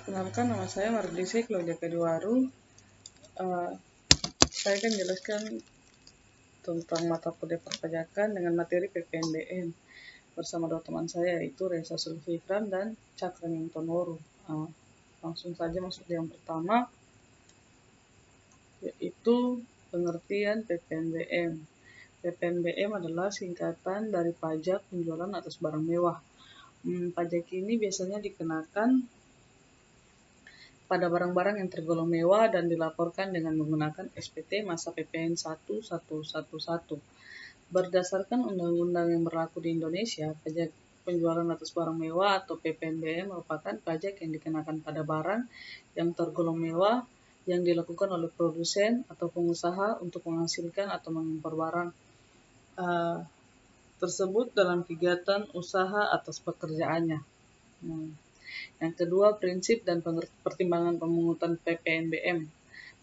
Perkenalkan, nama saya Mardisi Claudia Keduaru. Saya akan jelaskan tentang mata kuliah perpajakan dengan materi PPNBM bersama dua teman saya, yaitu Reza Sulfikran dan Cakranington Tonoru. Langsung saja masuk yang pertama, yaitu pengertian PPNBM. PPNBM adalah singkatan dari pajak penjualan atas barang mewah. Pajak ini biasanya dikenakan pada barang-barang yang tergolong mewah dan dilaporkan dengan menggunakan SPT masa PPN 1111. Berdasarkan undang-undang yang berlaku di Indonesia, pajak penjualan atas barang mewah atau PPNBM merupakan pajak yang dikenakan pada barang yang tergolong mewah yang dilakukan oleh produsen atau pengusaha untuk menghasilkan atau mengimpor barang tersebut dalam kegiatan usaha atas pekerjaannya. Yang kedua, prinsip dan pertimbangan pemungutan PPNBM.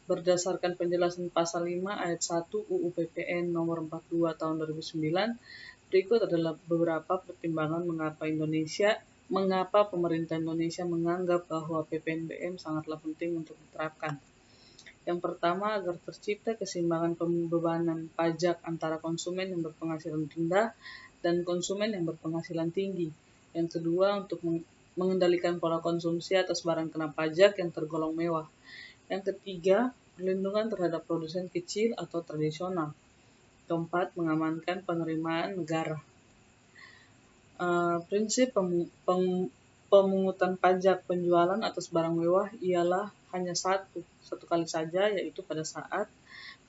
Berdasarkan penjelasan pasal 5 ayat 1 UU PPN nomor 42 tahun 2009, berikut adalah beberapa pertimbangan mengapa pemerintah Indonesia menganggap bahwa PPNBM sangatlah penting untuk diterapkan. Yang pertama, agar tercipta keseimbangan pembebanan pajak antara konsumen yang berpenghasilan rendah dan konsumen yang berpenghasilan tinggi. Yang kedua, untuk mengendalikan pola konsumsi atas barang kena pajak yang tergolong mewah. Yang ketiga, perlindungan terhadap produsen kecil atau tradisional. Keempat, mengamankan penerimaan negara. Prinsip pemungutan pajak penjualan atas barang mewah ialah hanya satu kali saja, yaitu pada saat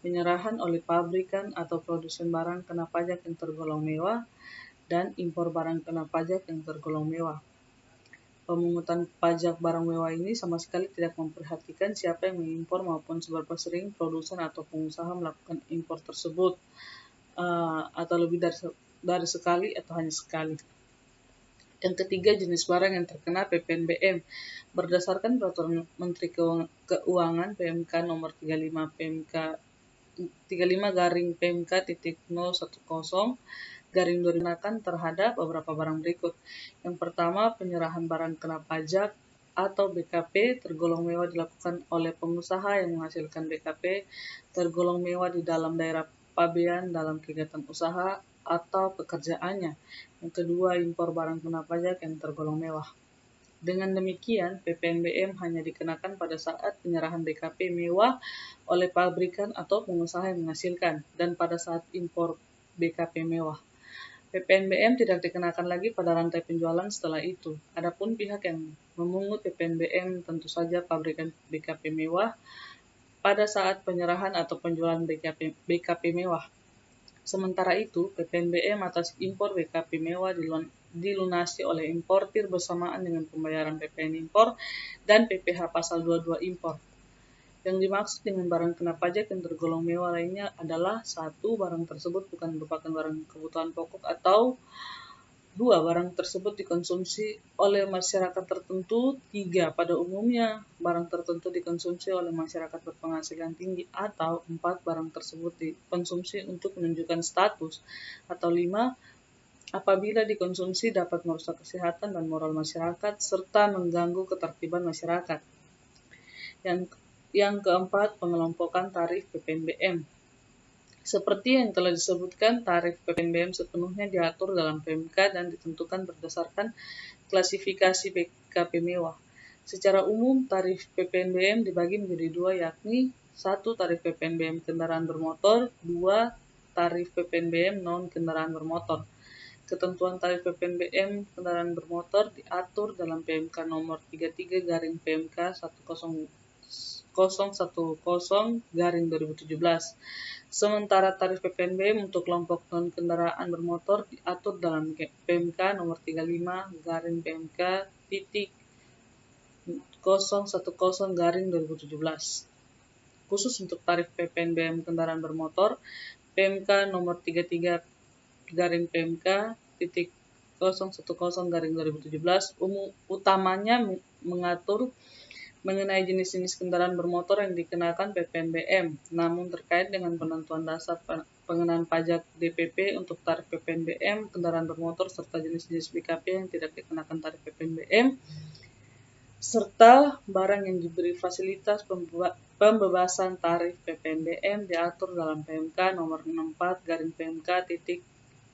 penyerahan oleh pabrikan atau produsen barang kena pajak yang tergolong mewah dan impor barang kena pajak yang tergolong mewah. Pemungutan pajak barang mewah ini sama sekali tidak memperhatikan siapa yang mengimpor maupun seberapa sering produsen atau pengusaha melakukan impor tersebut, atau lebih dari sekali atau hanya sekali. Yang ketiga, jenis barang yang terkena PPNBM. Berdasarkan Peraturan Menteri Keuangan PMK nomor 35 PMK-010 dikenakan terhadap beberapa barang berikut. Yang pertama, penyerahan barang kena pajak atau BKP tergolong mewah dilakukan oleh pengusaha yang menghasilkan BKP tergolong mewah di dalam daerah pabean dalam kegiatan usaha atau pekerjaannya. Yang kedua, impor barang kena pajak yang tergolong mewah. Dengan demikian, PPNBM hanya dikenakan pada saat penyerahan BKP mewah oleh pabrikan atau pengusaha yang menghasilkan, dan pada saat impor BKP mewah. PPNBM tidak dikenakan lagi pada rantai penjualan setelah itu. Adapun pihak yang memungut PPNBM tentu saja pabrikan BKP mewah pada saat penyerahan atau penjualan BKP mewah. Sementara itu, PPNBM atas impor BKP mewah dilunasi oleh importir bersamaan dengan pembayaran PPN impor dan PPh pasal 22 impor. Yang dimaksud dengan barang kena pajak yang tergolong mewah lainnya adalah: 1. Barang tersebut bukan merupakan barang kebutuhan pokok, atau 2. Barang tersebut dikonsumsi oleh masyarakat tertentu. 3. Pada umumnya, barang tertentu dikonsumsi oleh masyarakat berpenghasilan tinggi. Atau 4. Barang tersebut dikonsumsi untuk menunjukkan status. Atau 5. Apabila dikonsumsi dapat merusak kesehatan dan moral masyarakat serta mengganggu ketertiban masyarakat. Yang keempat, pengelompokan tarif PPNBM. Seperti yang telah disebutkan, tarif PPNBM sepenuhnya diatur dalam PMK dan ditentukan berdasarkan klasifikasi BKP mewah. Secara umum, tarif PPNBM dibagi menjadi dua, yakni 1. Tarif PPNBM kendaraan bermotor, 2. Tarif PPNBM non-kendaraan bermotor. Ketentuan tarif PPNBM kendaraan bermotor diatur dalam PMK nomor 33/PMK 1010/2017. Sementara tarif PPNBM untuk kelompok non-kendaraan bermotor diatur dalam PMK nomor 35/PMK 010/2017. Khusus untuk tarif PPNBM kendaraan bermotor, PMK nomor 33/PMK 010/2017 utamanya mengatur mengenai jenis-jenis kendaraan bermotor yang dikenakan PPNBM, namun terkait dengan penentuan dasar pengenaan pajak DPP untuk tarif PPNBM kendaraan bermotor serta jenis-jenis BKP yang tidak dikenakan tarif PPNBM, serta barang yang diberi fasilitas pembebasan tarif PPNBM diatur dalam PMK nomor 64 garing PMK titik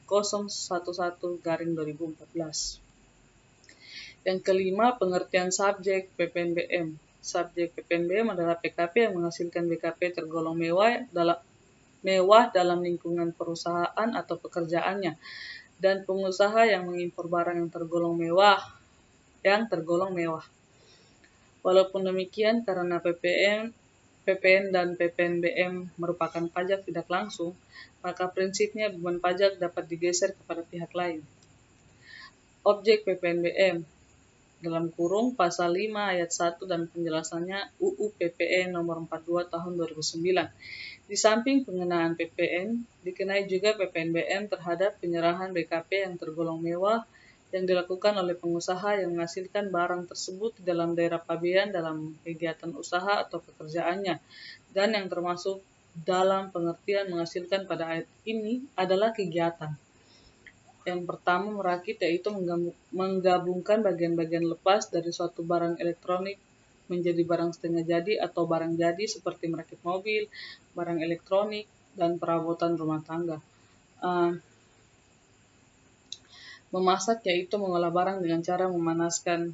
011 garing 2014. Yang kelima, pengertian subjek PPNBM. Subjek PPNBM adalah PKP yang menghasilkan BKP tergolong mewah dalam lingkungan perusahaan atau pekerjaannya, dan pengusaha yang mengimpor barang yang tergolong mewah. Walaupun demikian, karena PPN dan PPNBM merupakan pajak tidak langsung, maka prinsipnya beban pajak dapat digeser kepada pihak lain. Objek PPNBM dalam kurung pasal 5 ayat 1 dan penjelasannya UU PPN nomor 42 tahun 2009. Di samping pengenaan PPN, dikenai juga PPNBM terhadap penyerahan BKP yang tergolong mewah yang dilakukan oleh pengusaha yang menghasilkan barang tersebut di dalam daerah pabean dalam kegiatan usaha atau pekerjaannya, dan yang termasuk dalam pengertian menghasilkan pada ayat ini adalah kegiatan. Yang pertama, merakit, yaitu menggabungkan bagian-bagian lepas dari suatu barang elektronik menjadi barang setengah jadi atau barang jadi seperti merakit mobil, barang elektronik, dan perabotan rumah tangga. Memasak, yaitu mengolah barang dengan cara memanaskan,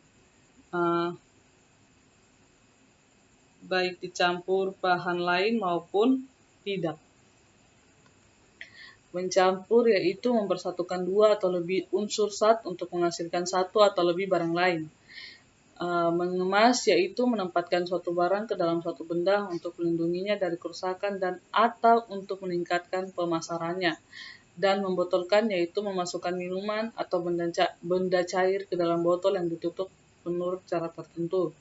baik dicampur bahan lain maupun tidak. Mencampur, yaitu mempersatukan dua atau lebih unsur zat untuk menghasilkan satu atau lebih barang lain. Mengemas, yaitu menempatkan suatu barang ke dalam suatu benda untuk melindunginya dari kerusakan dan atau untuk meningkatkan pemasarannya. Dan membotolkan, yaitu memasukkan minuman atau benda cair ke dalam botol yang ditutup menurut cara tertentu,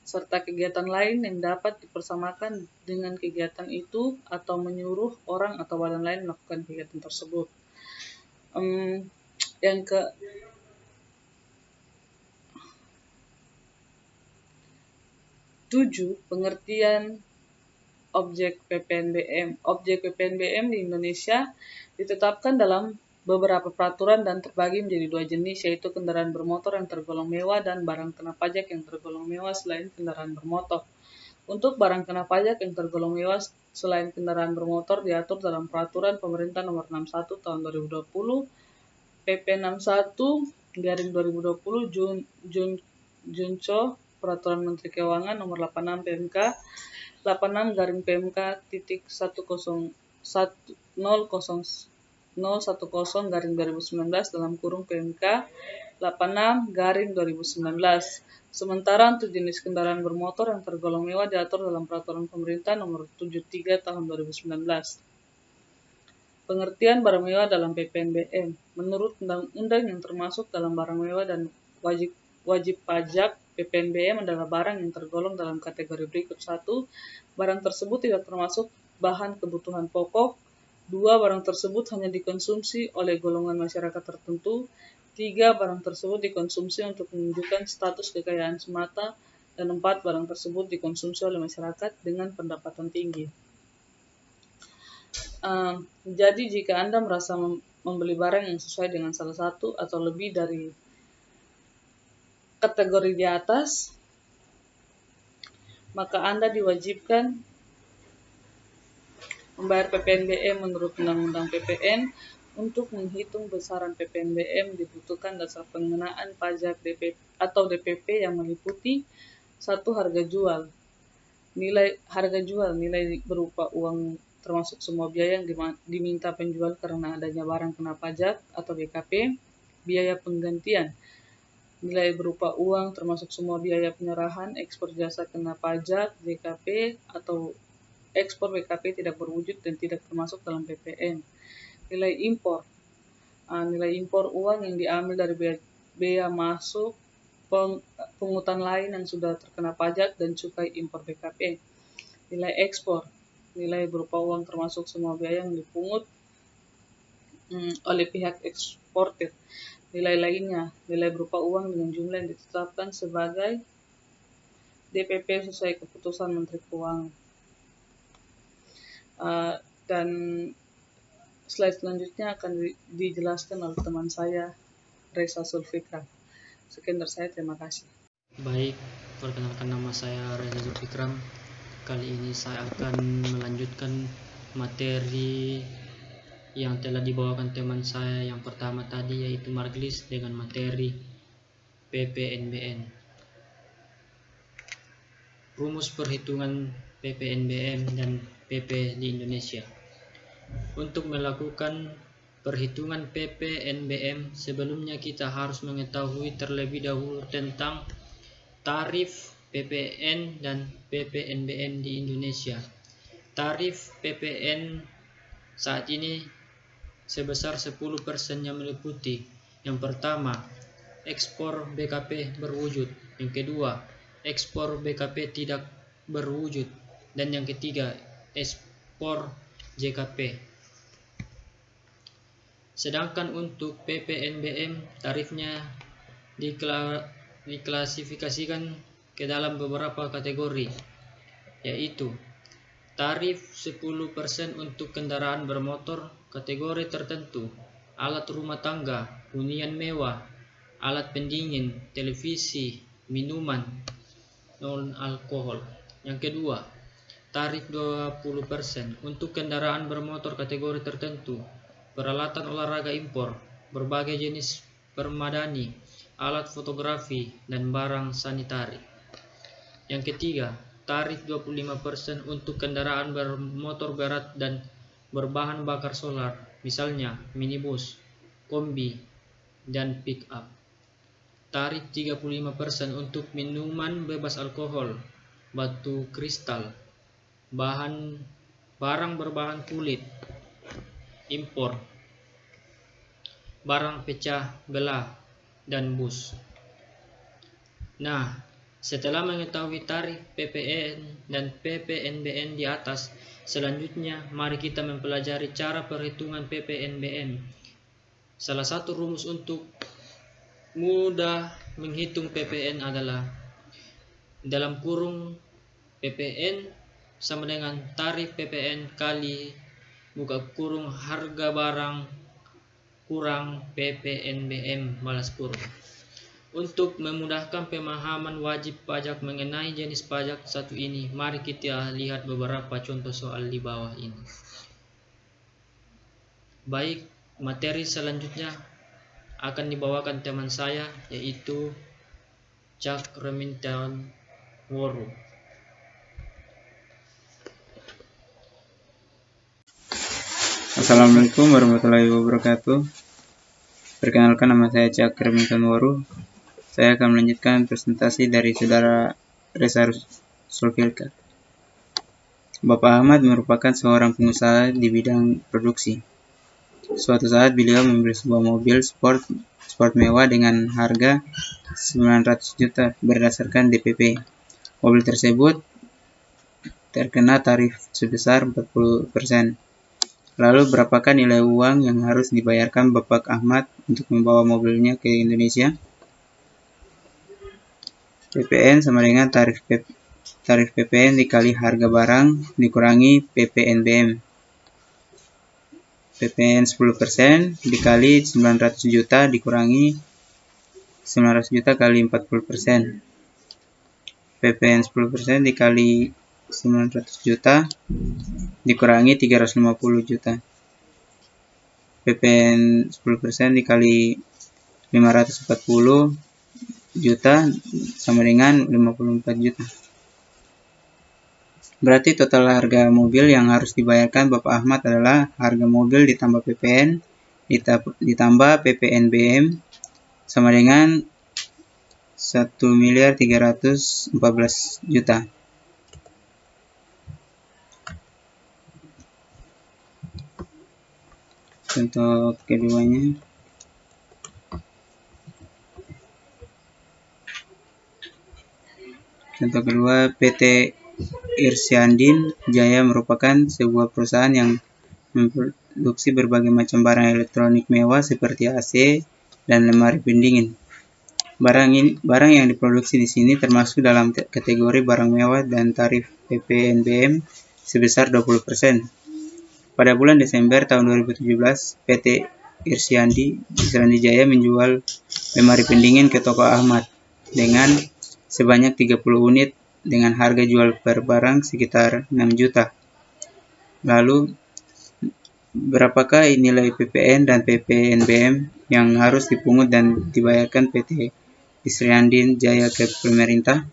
serta kegiatan lain yang dapat dipersamakan dengan kegiatan itu atau menyuruh orang atau badan lain melakukan kegiatan tersebut. Yang ke 7, pengertian objek PPNBM. Objek PPNBM di Indonesia ditetapkan dalam beberapa peraturan dan terbagi menjadi 2 jenis, yaitu kendaraan bermotor yang tergolong mewah dan barang kena pajak yang tergolong mewah selain kendaraan bermotor. Untuk barang kena pajak yang tergolong mewah selain kendaraan bermotor diatur dalam Peraturan Pemerintah Nomor 61 Tahun 2020, PP 61 garing 2020 Junco, Peraturan Menteri Keuangan Nomor 86 PMK 86 garing PMK titik 1001010 garing 2019 dalam kurung PMK 86 garing 2019. Sementara untuk jenis kendaraan bermotor yang tergolong mewah diatur dalam Peraturan Pemerintah Nomor 73 Tahun 2019. Pengertian barang mewah dalam PPNBM. Menurut undang-undang yang termasuk dalam barang mewah dan wajib pajak, PPNBM adalah barang yang tergolong dalam kategori berikut. 1. Barang tersebut tidak termasuk bahan kebutuhan pokok. 2. Barang tersebut hanya dikonsumsi oleh golongan masyarakat tertentu. 3. Barang tersebut dikonsumsi untuk menunjukkan status kekayaan semata. Dan 4. Barang tersebut dikonsumsi oleh masyarakat dengan pendapatan tinggi. Jadi jika Anda merasa membeli barang yang sesuai dengan salah satu atau lebih dari kategori di atas, maka Anda diwajibkan membayar PPNBM menurut Undang-Undang PPN. Untuk menghitung besaran PPNBM dibutuhkan dasar pengenaan pajak DPP yang meliputi 1. Harga jual, nilai berupa uang termasuk semua biaya yang diminta penjual karena adanya barang kena pajak atau BKP. Biaya penggantian, nilai berupa uang termasuk semua biaya penyerahan, ekspor jasa kena pajak, BKP atau ekspor BKP tidak berwujud dan tidak termasuk dalam PPN. Nilai impor uang yang diambil dari bea masuk, pungutan lain yang sudah terkena pajak, dan cukai impor BKP. Nilai ekspor, nilai berupa uang termasuk semua biaya yang dipungut oleh pihak eksportir. Nilai lainnya, nilai berupa uang dengan jumlah yang ditetapkan sebagai DPP sesuai keputusan Menteri Keuangan. Dan slide selanjutnya akan dijelaskan oleh teman saya, Reza Sulfikar. Sekian dari saya, terima kasih. Baik, Perkenalkan, nama saya Reza Zulfikram. Kali ini saya akan melanjutkan materi yang telah dibawakan teman saya yang pertama tadi, yaitu Marglis dengan materi PPNBM. Rumus perhitungan PPNBM dan PP di Indonesia. Untuk melakukan perhitungan PPNBM, sebelumnya kita harus mengetahui terlebih dahulu tentang tarif PPN dan PPNBM di Indonesia. Tarif PPN saat ini sebesar 10% yang meliputi: yang pertama, ekspor BKP berwujud; yang kedua, ekspor BKP tidak berwujud; dan yang ketiga, ekspor JKP. Sedangkan untuk PPNBM, tarifnya diklasifikasikan ke dalam beberapa kategori, yaitu tarif 10% untuk kendaraan bermotor kategori tertentu, alat rumah tangga, hunian mewah, alat pendingin, televisi, minuman non alkohol. Yang kedua, tarif 20% untuk kendaraan bermotor kategori tertentu, peralatan olahraga impor, berbagai jenis permadani, alat fotografi, dan barang sanitari. Yang ketiga, tarif 25% untuk kendaraan bermotor berat dan berbahan bakar solar, misalnya minibus, kombi, dan pick up. Tarif 35% untuk minuman bebas alkohol, batu kristal, barang berbahan kulit, impor, barang pecah belah, dan bus. Nah, setelah mengetahui tarif PPN dan PPNBM di atas, selanjutnya mari kita mempelajari cara perhitungan PPNBM. Salah satu rumus untuk mudah menghitung PPN adalah dalam kurung PPN sama dengan tarif PPN kali buka kurung harga barang kurang PPNBM balas kurung. Untuk memudahkan pemahaman wajib pajak mengenai jenis pajak satu ini, mari kita lihat beberapa contoh soal di bawah ini. Baik, materi selanjutnya akan dibawakan teman saya, yaitu Cak Remintan Woru. Assalamualaikum warahmatullahi wabarakatuh. Perkenalkan, nama saya Cak Remintan Woru. Saya akan melanjutkan presentasi dari saudara Reza Zulfikram. Bapak Ahmad merupakan seorang pengusaha di bidang produksi. Suatu saat beliau membeli sebuah mobil sport mewah dengan harga 900 juta berdasarkan DPP. Mobil tersebut terkena tarif sebesar 40%. Lalu berapakah nilai uang yang harus dibayarkan Bapak Ahmad untuk membawa mobilnya ke Indonesia? PPN sama dengan tarif PPN dikali harga barang dikurangi PPNBM. PPN 10% dikali 900 juta dikurangi 900 juta kali 40%. PPN 10% dikali 900 juta dikurangi 350 juta. PPN 10% dikali 540 juta sama dengan 54 juta. Berarti total harga mobil yang harus dibayarkan Bapak Ahmad adalah harga mobil ditambah PPN ditambah PPNBM sama dengan 1.314 juta. Contoh keduanya. Contoh kedua, PT Irsyandin Jaya merupakan sebuah perusahaan yang memproduksi berbagai macam barang elektronik mewah seperti AC dan lemari pendingin. Barang yang diproduksi di sini termasuk dalam kategori barang mewah dan tarif PPNBM sebesar 20%. Pada bulan Desember tahun 2017, PT Irsyandi Jaya menjual lemari pendingin ke toko Ahmad dengan sebanyak 30 unit dengan harga jual per barang sekitar 6 juta. Lalu, berapakah nilai PPN dan PPNBM yang harus dipungut dan dibayarkan PT Isriandin Jaya ke pemerintah?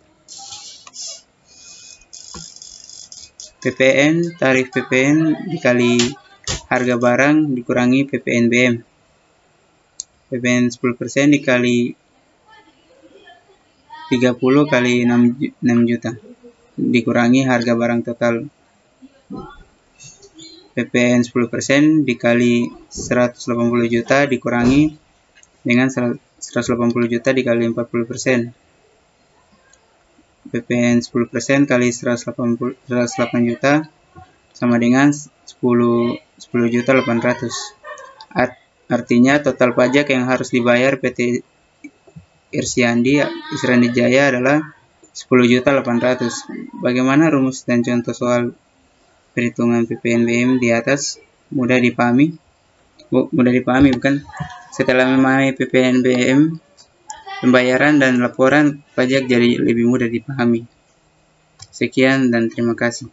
PPN, tarif PPN dikali harga barang dikurangi PPNBM. PPN 10% dikali 30 kali 6 juta dikurangi harga barang total. PPN 10% dikali 180 juta dikurangi dengan 180 juta dikali 40%. PPN 10% kali 108 juta sama dengan 10 juta 800. Artinya total pajak yang harus dibayar PT Isriandin Jaya adalah 10 juta 800. Bagaimana rumus dan contoh soal perhitungan PPNBM di atas? Mudah dipahami bukan? Setelah memahami PPNBM, pembayaran dan laporan pajak jadi lebih mudah dipahami. Sekian dan terima kasih.